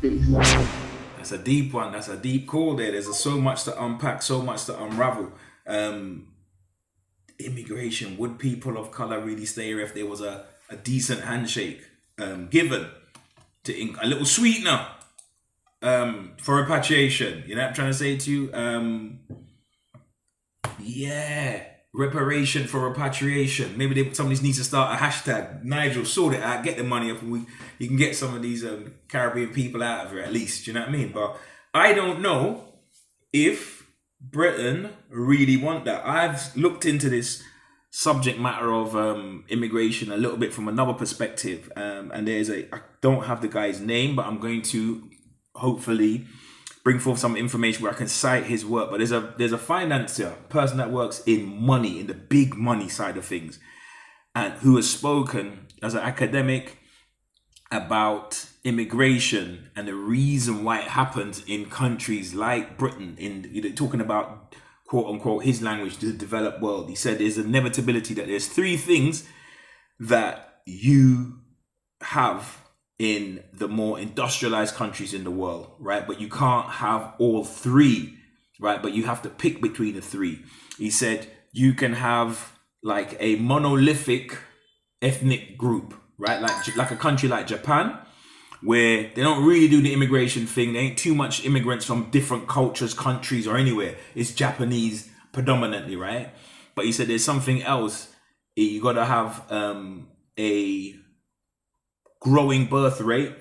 Peace. That's a deep one. That's a deep call there. There's so much to unpack, so much to unravel. Immigration, would people of color really stay here if there was a decent handshake given to a little sweetener for repatriation? You know what I'm trying to say to you? Yeah, reparation for repatriation. Maybe somebody needs to start a hashtag. Nigel, sort it out, get the money up, and you can get some of these Caribbean people out of here at least. You know what I mean? But I don't know if Britain really want that. I've looked into this subject matter of immigration a little bit from another perspective, and I don't have the guy's name, but I'm going to hopefully bring forth some information where I can cite his work. But there's a financier, person that works in money, in the big money side of things, and who has spoken as an academic about immigration and the reason why it happens in countries like Britain, talking about, quote unquote, his language, the developed world. He said there's an inevitability that there's three things that you have in the more industrialized countries in the world, right? But you can't have all three, right? But you have to pick between the three. He said you can have like a monolithic ethnic group, right? Like a country like Japan, where they don't really do the immigration thing. There ain't too much immigrants from different cultures, countries, or anywhere. It's Japanese predominantly, right? But he said there's something else. You got to have a growing birth rate,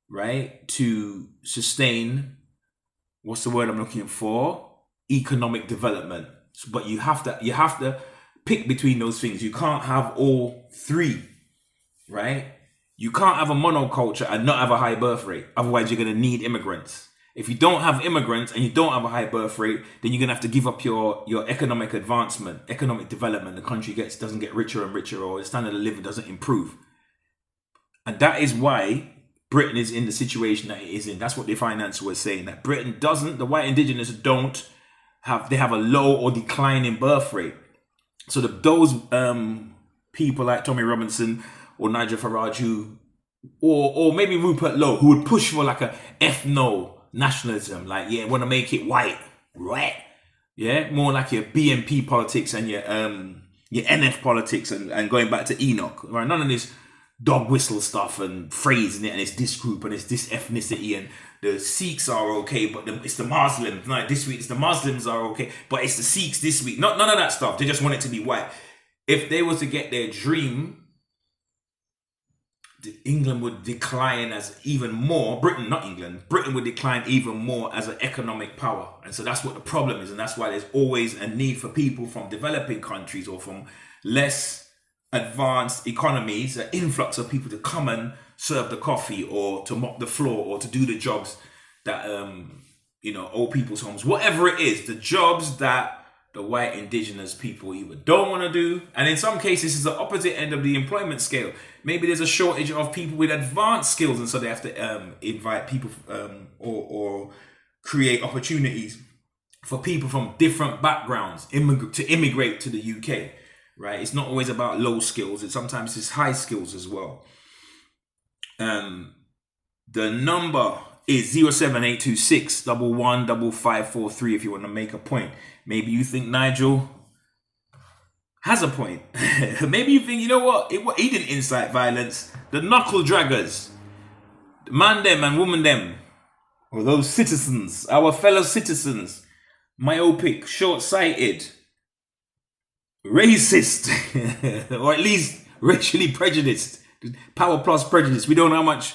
right, to sustain, what's the word I'm looking for? Economic development. But you have to pick between those things. You can't have all three, right? You can't have a monoculture and not have a high birth rate. Otherwise, you're going to need immigrants. If you don't have immigrants and you don't have a high birth rate, then you're going to have to give up your economic advancement, economic development. The country doesn't get richer and richer, or the standard of living doesn't improve. And that is why Britain is in the situation that it is in. That's what the financier was saying, that Britain doesn't, the white indigenous they have a low or declining birth rate. So those people like Tommy Robinson or Nigel Farage, or maybe Rupert Lowe, who would push for like a ethno-nationalism, like, yeah, want to make it white, right? Yeah, more like your BNP politics and your NF politics and going back to Enoch, right? None of this dog whistle stuff and phrasing it, and it's this group and it's this ethnicity, and the Sikhs are okay, but it's the Muslims. No, this week it's the Muslims are okay, but it's the Sikhs this week. None of that stuff. They just want it to be white. If they were to get their dream, England would decline as even more. Britain would decline even more as an economic power. And so that's what the problem is. And that's why there's always a need for people from developing countries or from less advanced economies, an influx of people to come and serve the coffee or to mop the floor or to do the jobs that, old people's homes, whatever it is, the jobs that the white indigenous people either don't want to do. And in some cases, it's the opposite end of the employment scale. Maybe there's a shortage of people with advanced skills, and so they have to invite people or create opportunities for people from different backgrounds to immigrate to the UK, right? It's not always about low skills. Sometimes it's high skills as well. The number is 07826 115543 if you want to make a point. Maybe you think Nigel has a point. Maybe you think, you know what? He didn't incite violence. The knuckle draggers, the man them and woman them, or those citizens, our fellow citizens, myopic, short-sighted, racist, or at least racially prejudiced. Power plus prejudice. We don't know how much.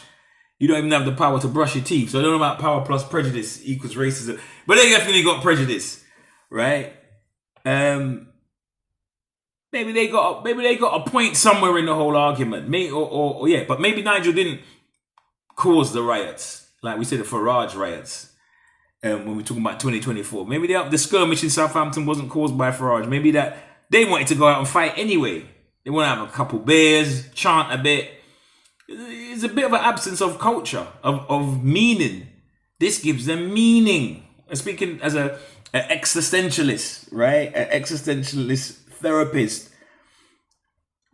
You don't even have the power to brush your teeth. So I don't know about power plus prejudice equals racism. But they definitely got prejudice, right? Maybe they got a point somewhere in the whole argument. But maybe Nigel didn't cause the riots, like we said, the Farage riots. When we're talking about 2024, maybe the skirmish in Southampton wasn't caused by Farage. Maybe that they wanted to go out and fight anyway. They want to have a couple beers, chant a bit. It's a bit of an absence of culture, of meaning. This gives them meaning. I'm speaking as an existentialist, right? An existentialist therapist.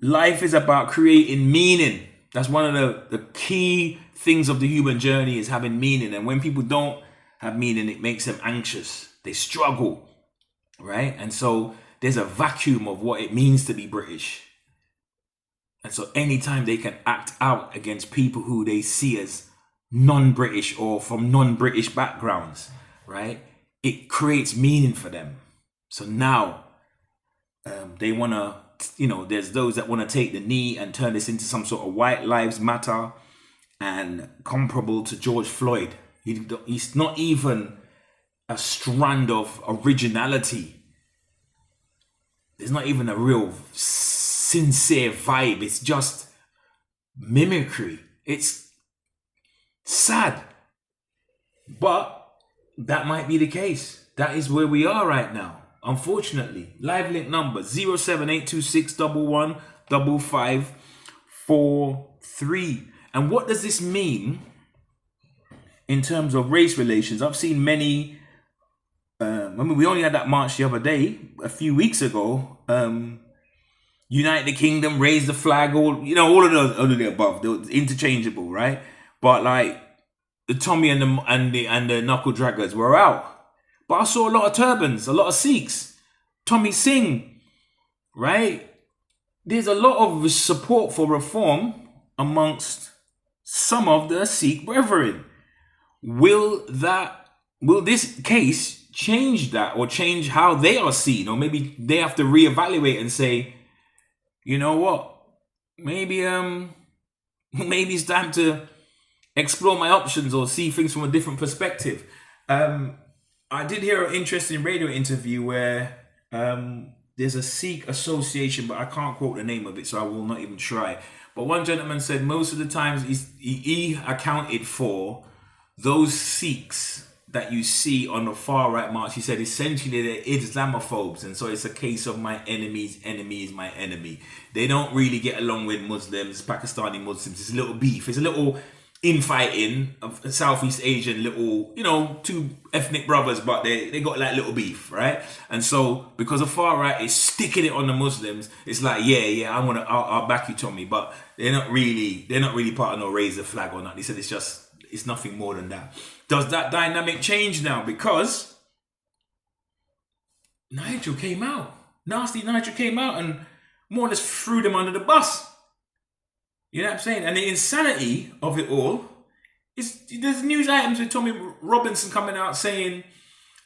Life is about creating meaning. That's one of the key things of the human journey as having meaning. And when people don't have meaning, it makes them anxious. They struggle, right? And so there's a vacuum of what it means to be British. And so anytime they can act out against people who they see as non-British or from non-British backgrounds, right? It creates meaning for them. So now they want to, there's those that want to take the knee and turn this into some sort of white lives matter and comparable to George Floyd. He's not even a strand of originality. There's not even a real sincere vibe. It's just mimicry. It's sad. But that might be the case. That is where we are right now. Unfortunately, live link number 07826115543. And what does this mean in terms of race relations? I've seen many. We only had that march the other day, a few weeks ago. Unite the Kingdom, raise the flag, all of the above. They're interchangeable, right? But like the Tommy and the knuckle draggers were out. But I saw a lot of turbans, a lot of Sikhs. Tommy Singh, right? There's a lot of support for reform amongst some of the Sikh brethren. Will this case change that or change how they are seen? Or maybe they have to reevaluate and say, you know what? Maybe it's time to explore my options or see things from a different perspective. I did hear an interesting radio interview where there's a Sikh association, but I can't quote the name of it, so I will not even try. But one gentleman said most of the times he accounted for those Sikhs that you see on the far right march. He said essentially they're Islamophobes, and so it's a case of my enemy's enemy is my enemy. They don't really get along with Muslims, Pakistani Muslims. It's a little beef. It's a little infighting of Southeast Asian little, two ethnic brothers, but they got like little beef, right? And so because the far right is sticking it on the Muslims, it's like, I'll back you, Tommy, but they're not really part of no raise the flag or not. They said it's nothing more than that. Does that dynamic change now? Because Nigel came out. Nasty Nigel came out and more or less threw them under the bus. You know what I'm saying? And the insanity of it all is there's news items with Tommy Robinson coming out saying,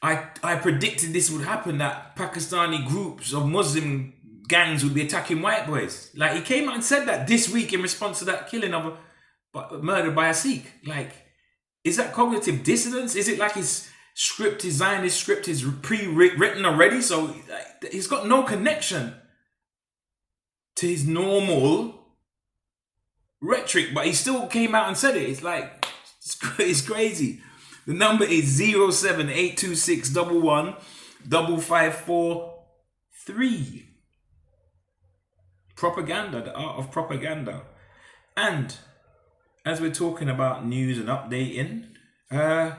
I predicted this would happen, that Pakistani groups of Muslim gangs would be attacking white boys. Like, he came out and said that this week in response to that killing of murdered by a Sikh. Like, is that cognitive dissonance? Is it like his Zionist script is pre-written already? So he's got no connection to his normal rhetoric, but he still came out and said it. It's like, it's crazy. The number is 07826115543. Propaganda, the art of propaganda. And as we're talking about news and updating, a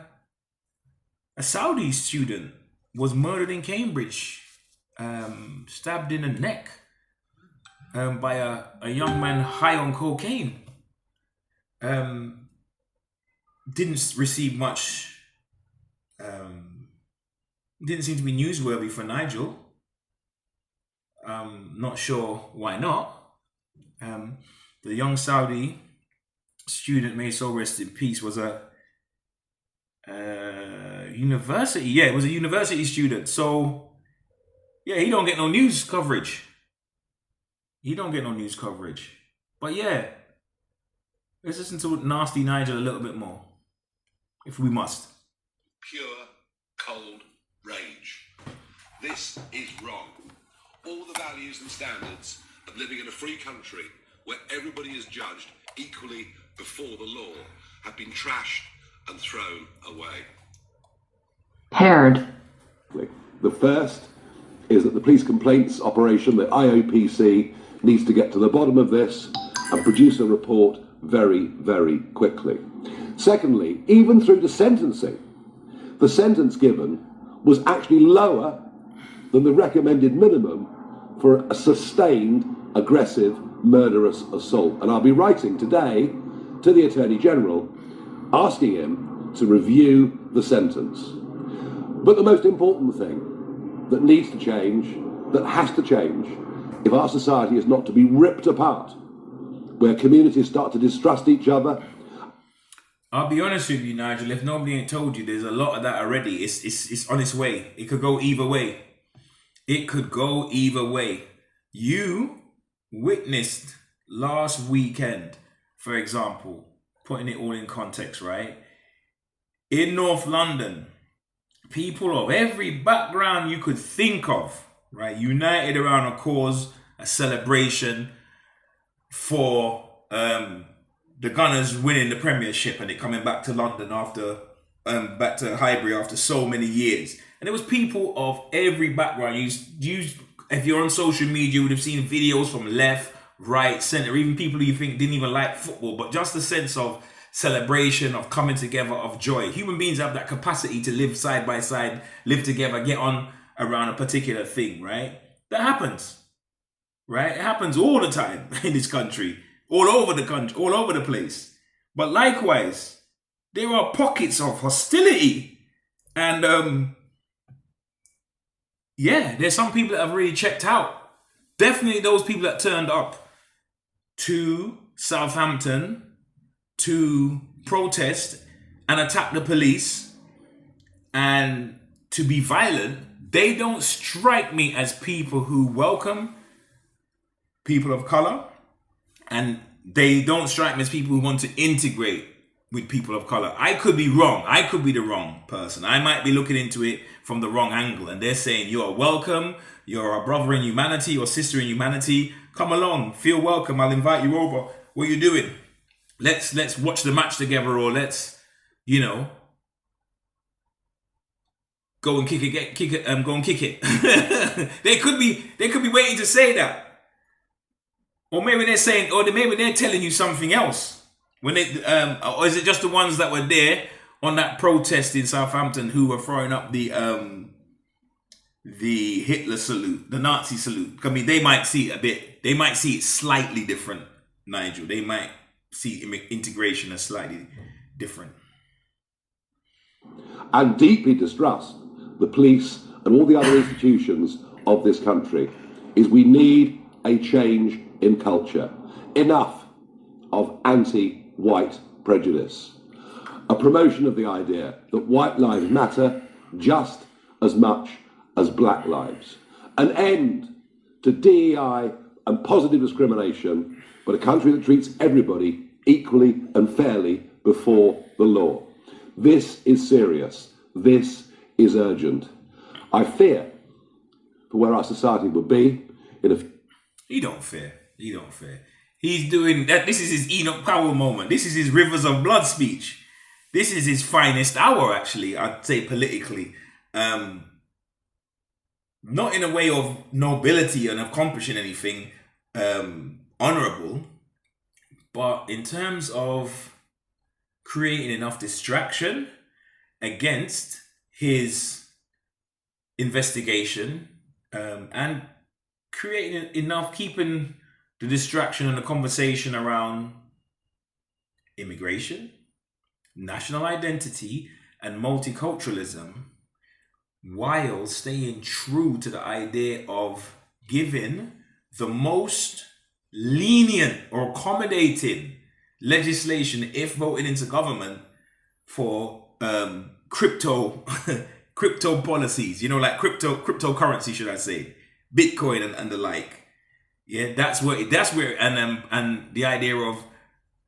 Saudi student was murdered in Cambridge, stabbed in the neck by a young man high on cocaine. Didn't receive much, didn't seem to be newsworthy for Nigel. Not sure why not. The young Saudi student, may his soul rest in peace, was a university. Yeah, it was a university student. So, yeah, he don't get no news coverage. But yeah, let's listen to Nasty Nigel a little bit more, if we must. Pure, cold rage. This is wrong. All the values and standards of living in a free country where everybody is judged equally before the law have been trashed and thrown away. Paired. The first is that the police complaints operation, the IOPC, needs to get to the bottom of this and produce a report very, very quickly. Secondly, even through the sentencing, the sentence given was actually lower than the recommended minimum for a sustained, aggressive, murderous assault. And I'll be writing today to the Attorney General, asking him to review the sentence. But the most important thing that needs to change, that has to change, if our society is not to be ripped apart, where communities start to distrust each other. I'll be honest with you, Nigel, if nobody ain't told you, there's a lot of that already. It's on its way. It could go either way. It could go either way. You witnessed last weekend, for example, putting it all in context, right? In North London, people of every background you could think of, right, united around a cause, a celebration for the Gunners winning the Premiership and it coming back to London after, back to Highbury after so many years. And there was people of every background. If you're on social media, you would have seen videos from left, right, centre, even people who you think didn't even like football, but just a sense of celebration, of coming together, of joy. Human beings have that capacity to live side by side, live together, get on around a particular thing, right? That happens, right? It happens all the time in this country, all over the country, all over the place. But likewise, there are pockets of hostility. And yeah, there's some people that have really checked out. Definitely those people that turned up to Southampton to protest and attack the police and to be violent, they don't strike me as people who welcome people of color, and they don't strike me as people who want to integrate with people of color. I could be wrong. I could be the wrong person. I might be looking into it from the wrong angle, and they're saying you're welcome, you're a brother in humanity or sister in humanity. Come along, feel welcome. I'll invite you over. What are you doing? Let's watch the match together, or let's, you know, go and kick it, go and kick it. They could be waiting to say that. Or maybe they're saying, or maybe they're telling you something else. When they, or is it just the ones that were there on that protest in Southampton who were throwing up the Hitler salute, the Nazi salute? I mean, they might see it a bit. They might see it slightly different, Nigel. They might see integration as slightly different. And deeply distrust the police and all the other institutions of this country. Is we need a change in culture. Enough of anti-white prejudice. A promotion of the idea that white lives matter just as much as black lives. An end to DEI and positive discrimination, but a country that treats everybody equally and fairly before the law. This is serious. This is urgent. I fear for where our society will be in a... He don't fear. He don't fear. He's doing that. This is his Enoch Powell moment. This is his Rivers of Blood speech. This is his finest hour, actually, I'd say politically. Not in a way of nobility and accomplishing anything honorable, but in terms of creating enough distraction against his investigation and creating enough, keeping the distraction and the conversation around immigration, national identity, and multiculturalism, while staying true to the idea of giving the most lenient or accommodating legislation, if voted into government, for crypto policies, you know, like cryptocurrency, should I say, Bitcoin and the like. Yeah, that's where and the idea of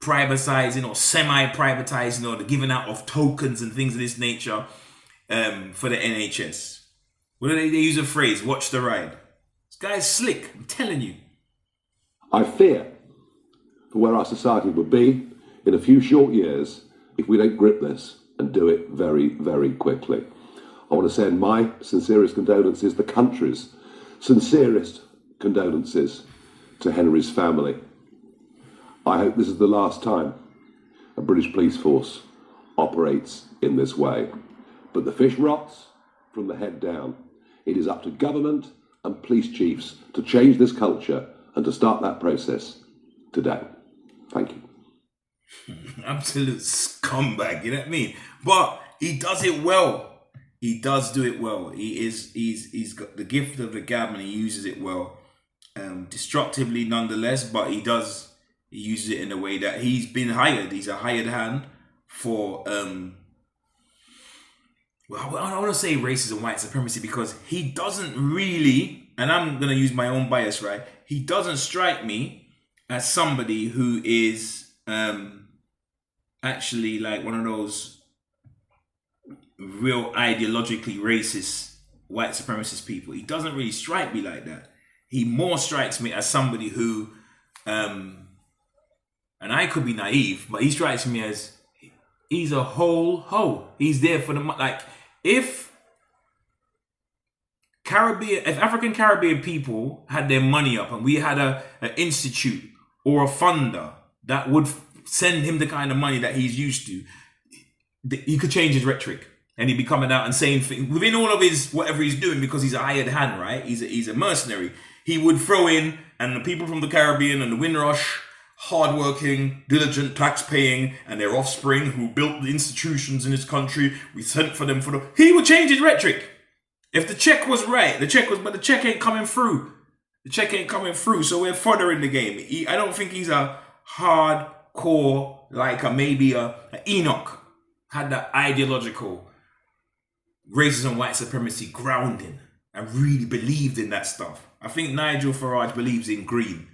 privatizing or semi-privatizing or the giving out of tokens and things of this nature for the NHS. What do they use a phrase? Watch the ride. This guy's slick, I'm telling you. I fear for where our society will be in a few short years if we don't grip this and do it very, very quickly. I want to send my sincerest condolences, the country's sincerest condolences to Henry's family. I hope this is the last time a British police force operates in this way. But the fish rots from the head down. It is up to government and police chiefs to change this culture and to start that process today. Thank you. Absolute scumbag, you know what I mean? But he does it well. He does do it well. He's got the gift of the gab and he uses it well. Destructively nonetheless, but he uses it in a way that he's been hired. He's a hired hand for well, I don't want to say racism, white supremacy, because he doesn't really, and I'm gonna use my own bias, right? He doesn't strike me as somebody who is actually like one of those real ideologically racist white supremacist people. He doesn't really strike me like that. He more strikes me as somebody who, and I could be naive, but he strikes me as he's a whole hoe. He's there for the like. If African Caribbean people had their money up and we had an institute or a funder that would send him the kind of money that he's used to, he could change his rhetoric and he'd be coming out and saying things within all of his whatever he's doing, because he's a hired hand, right? He's a mercenary. He would throw in, and the people from the Caribbean and the Windrush, hardworking, diligent, tax-paying, and their offspring who built the institutions in this country, we sent for them for the... He would change his rhetoric. If the check was right, but the check ain't coming through. The check ain't coming through, so we're further in the game. I don't think he's a hardcore, like maybe a Enoch had that ideological racism, white supremacy grounding and really believed in that stuff. I think Nigel Farage believes in green,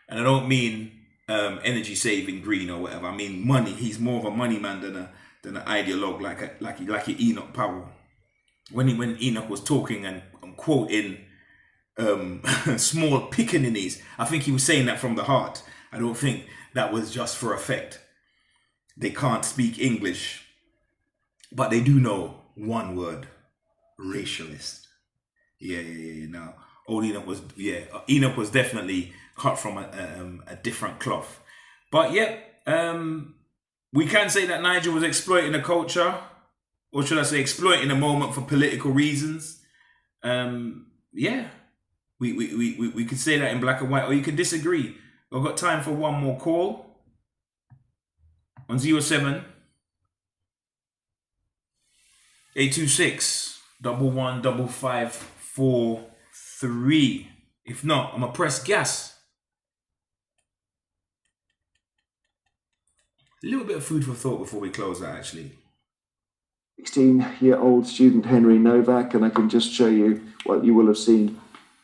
and I don't mean energy saving green or whatever. I mean money. He's more of a money man than an ideologue like Enoch Powell. When Enoch was talking and quoting small pickaninnies, I think he was saying that from the heart. I don't think that was just for effect. They can't speak English, but they do know one word: racialist. Yeah. No, old Enoch was Enoch was definitely cut from a different cloth. But we can say that Nigel was exploiting the culture, or should I say exploiting a moment for political reasons. We could say that in black and white, or you could disagree. I've got time for one more call on 07 826 115543. If not, I'm gonna press gas. A little bit of food for thought before we close out, actually. 16-year-old student Henry Novak, and I can just show you what you will have seen.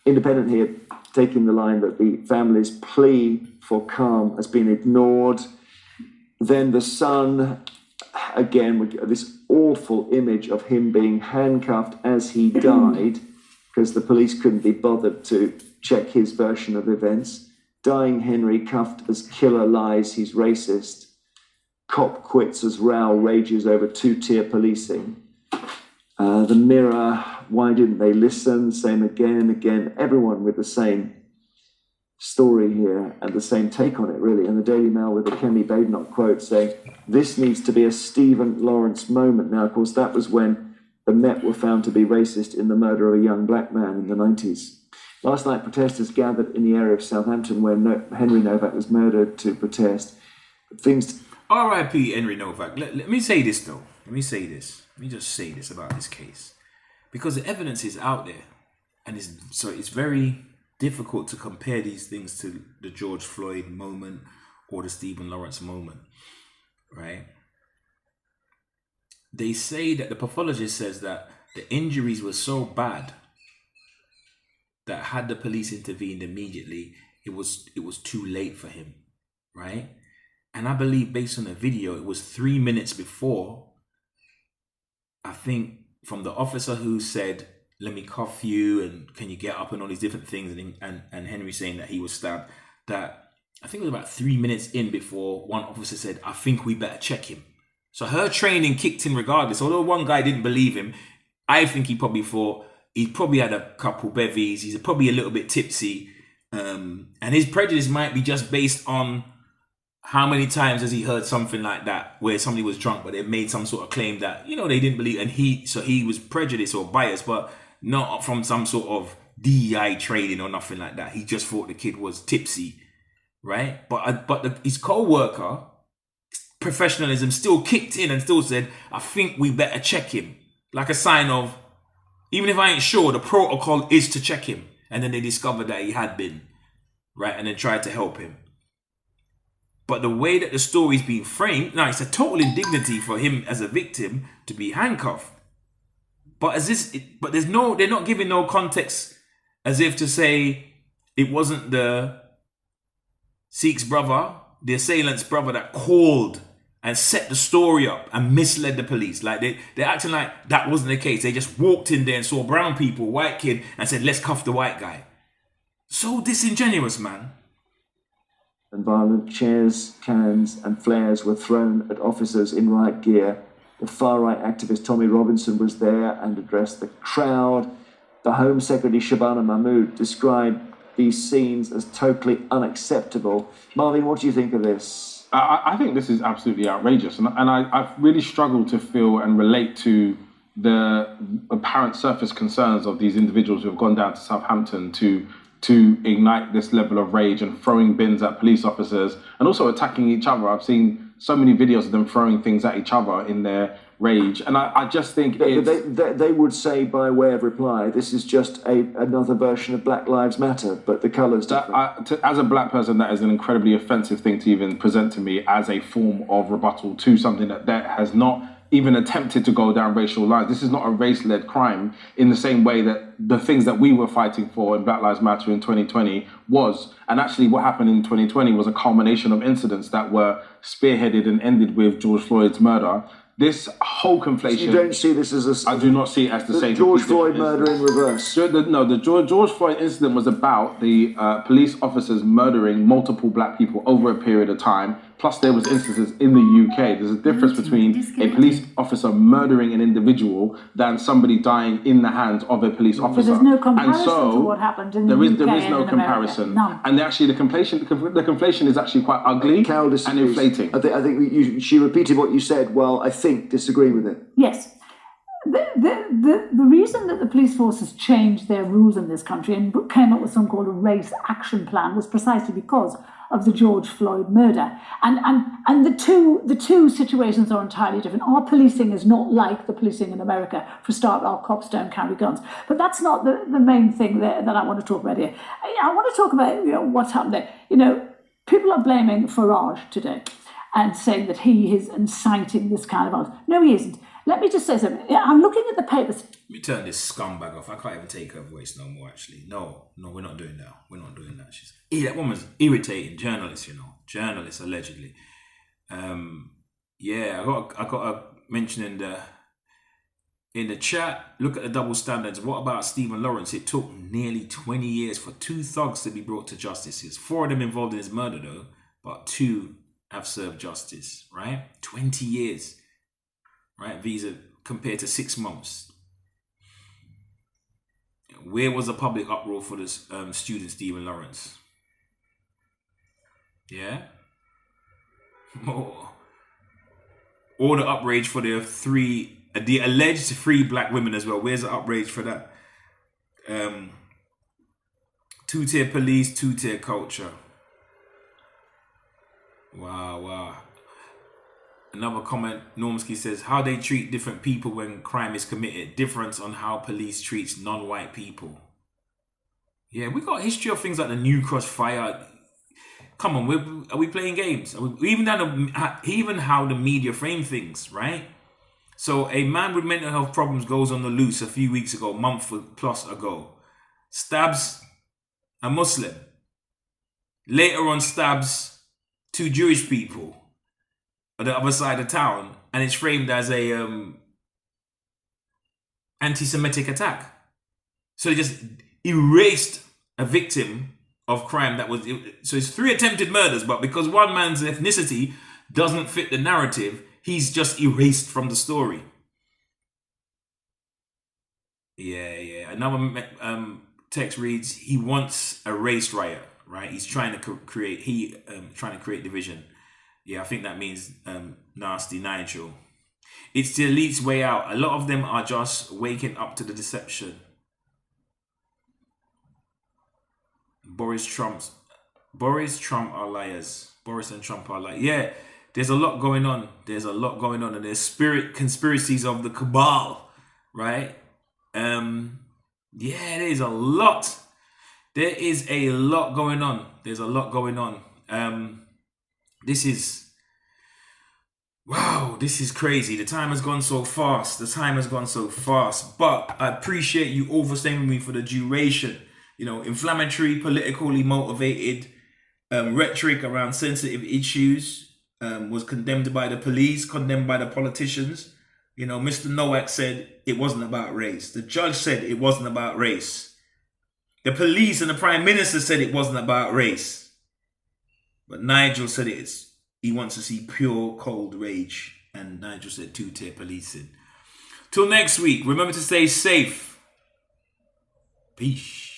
Independent here taking the line that the family's plea for calm has been ignored. Then the son, again, with this awful image of him being handcuffed as he died, because the police couldn't be bothered to check his version of events. Dying Henry cuffed as killer lies he's racist. Cop quits as row rages over two-tier policing. The Mirror, why didn't they listen? Same again and again. Everyone with the same story here and the same take on it, really. And the Daily Mail with the Kemi Badenoch quote saying, this needs to be a Stephen Lawrence moment. Now, of course, that was when the Met were found to be racist in the murder of a young black man in the 90s. Last night, protesters gathered in the area of Southampton where Henry Novak was murdered to protest. Things... R.I.P. Henry Novak. Let me say this, though. Let me just say this about this case. Because the evidence is out there. And it's very difficult to compare these things to the George Floyd moment or the Stephen Lawrence moment. Right? They say that the pathologist says that the injuries were so bad that had the police intervened immediately, it was too late for him. Right? And I believe based on the video, it was 3 minutes before, I think, from the officer who said, let me cuff you and can you get up and all these different things, and Henry saying that he was stabbed, that I think it was about 3 minutes in before one officer said, I think we better check him. So her training kicked in regardless. Although one guy didn't believe him, I think he probably thought he probably had a couple bevies, he's probably a little bit tipsy, and his prejudice might be just based on how many times has he heard something like that where somebody was drunk but they made some sort of claim that, they didn't believe, and he was prejudiced or biased, but not from some sort of DEI training or nothing like that. He just thought the kid was tipsy, right? But his co-worker professionalism still kicked in and still said, I think we better check him. Like a sign of, even if I ain't sure, the protocol is to check him. And then they discovered that he had been, right? And then tried to help him. But the way that the story's being framed, now it's a total indignity for him as a victim to be handcuffed. But they're not giving no context as if to say it wasn't the Sikh's brother, the assailant's brother, that called and set the story up and misled the police. Like they're acting like that wasn't the case. They just walked in there and saw brown people, white kid, and said, let's cuff the white guy. So disingenuous, man. And violent chairs, cans and flares were thrown at officers in riot gear. The far-right activist Tommy Robinson was there and addressed the crowd. The Home Secretary Shabana Mahmood described these scenes as totally unacceptable. Marvin, what do you think of this? I think this is absolutely outrageous, and I've really struggled to feel and relate to the apparent surface concerns of these individuals who have gone down to Southampton to ignite this level of rage and throwing bins at police officers and also attacking each other. I've seen so many videos of them throwing things at each other in their rage, and I just think they would say by way of reply, this is just another version of Black Lives Matter, but the colours different. As a black person, that is an incredibly offensive thing to even present to me as a form of rebuttal to something that has not even attempted to go down racial lines. This is not a race-led crime in the same way that the things that we were fighting for in Black Lives Matter in 2020 was. And actually what happened in 2020 was a culmination of incidents that were spearheaded and ended with George Floyd's murder. This whole conflation... So you don't see this as I do not see it as the same... George Floyd murder in reverse. The George Floyd incident was about the police officers murdering multiple black people over a period of time. Plus there was instances in the UK. There's a difference between a police officer murdering an individual than somebody dying in the hands of a police officer. But there's no comparison to what happened in the UK. There is no comparison. None. And actually the conflation is actually quite ugly and inflating. I think she repeated what you said. Well, I think disagree with it. Yes. The reason that the police forces changed their rules in this country and came up with something called a race action plan was precisely because of the George Floyd murder. And the two situations are entirely different. Our policing is not like the policing in America. For a start, our cops don't carry guns. But that's not the main thing that I want to talk about here. I want to talk about what's happened there. People are blaming Farage today and saying that he is inciting this kind of violence. No, he isn't. Let me just say something. I'm looking at the papers. Let me turn this scumbag off. I can't even take her voice no more, actually. No, we're not doing that. We're not doing that. That woman's irritating. Journalists, Journalists, allegedly. I got a mention in the chat. Look at the double standards. What about Stephen Lawrence? It took nearly 20 years for 2 thugs to be brought to justice. There's 4 of them involved in his murder, though, but 2 have served justice, right? 20 years. Right, visa compared to 6 months. Where was the public uproar for this student Stephen Lawrence? Yeah. Or the outrage for the alleged 3 black women as well. Where's the outrage for that? 2-tier police, 2-tier culture. Wow. Another comment, Normsky says, how they treat different people when crime is committed. Difference on how police treats non-white people. Yeah, we got history of things like the New Cross fire. Come on, are we playing games? Even how the media frame things, right? So a man with mental health problems goes on the loose a few weeks ago, month plus ago. Stabs a Muslim. Later on stabs 2 Jewish people on the other side of town, and it's framed as a anti-Semitic attack. So they just erased a victim of crime that was... So it's 3 attempted murders, but because one man's ethnicity doesn't fit the narrative, he's just erased from the story. Yeah. Another text reads, he wants a race riot, right? He's trying to create division. Yeah, I think that means nasty Nigel. It's the elite's way out. A lot of them are just waking up to the deception. Boris Trump are liars. Boris and Trump are liars. Yeah, there's a lot going on. There's a lot going on, and there's conspiracies of the cabal, right? Yeah, there's a lot. There is a lot going on. There's a lot going on. This is crazy. The time has gone so fast. But I appreciate you all for staying with me for the duration. You know, inflammatory, politically motivated rhetoric around sensitive issues was condemned by the police, condemned by the politicians. You know, Mr. Novak said it wasn't about race. The judge said it wasn't about race. The police and the Prime Minister said it wasn't about race. But Nigel said he wants to see pure cold rage. And Nigel said two-tier policing. Till next week, remember to stay safe. Peace.